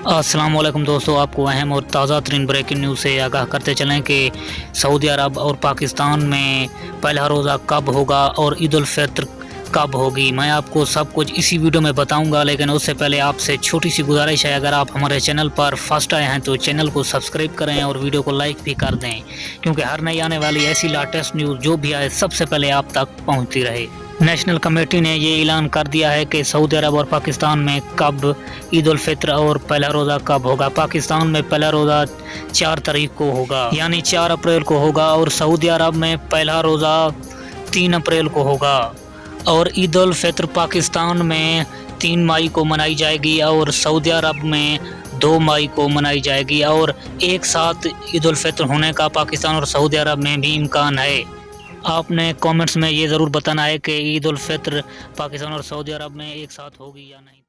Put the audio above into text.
अस्सलाम वालेकुम दोस्तों, आपको अहम और ताज़ा तरीन ब्रेकिंग न्यूज़ से आगाह करते चलें कि सऊदी अरब और पाकिस्तान में पहला रोज़ा कब होगा और ईद उल फित्र कब होगी। मैं आपको सब कुछ इसी वीडियो में बताऊंगा, लेकिन उससे पहले आपसे छोटी सी गुजारिश है, अगर आप हमारे चैनल पर फर्स्ट आए हैं तो चैनल को सब्सक्राइब करें और वीडियो को लाइक भी कर दें, क्योंकि हर नई आने वाली ऐसी लेटेस्ट न्यूज़ जो भी आए सबसे पहले आप तक पहुँचती रहे। नेशनल कमेटी ने ये ऐलान कर दिया है कि सऊदी अरब और पाकिस्तान में कब ईद उल फित्र और पहला रोज़ा कब होगा। पाकिस्तान में पहला रोज़ा 4 तारीख को होगा, यानी 4 अप्रैल को होगा, और सऊदी अरब में पहला रोज़ा 3 अप्रैल को होगा। और ईद उल फित्र पाकिस्तान में 3 मई को मनाई जाएगी और सऊदी अरब में 2 मई को मनाई जाएगी, और एक साथ ईद उल फित्र होने का पाकिस्तान और सऊदी अरब में भी इम्कान है। आपने कमेंट्स में ये ज़रूर बताना है कि ईद उल फित्र पाकिस्तान और सऊदी अरब में एक साथ होगी या नहीं।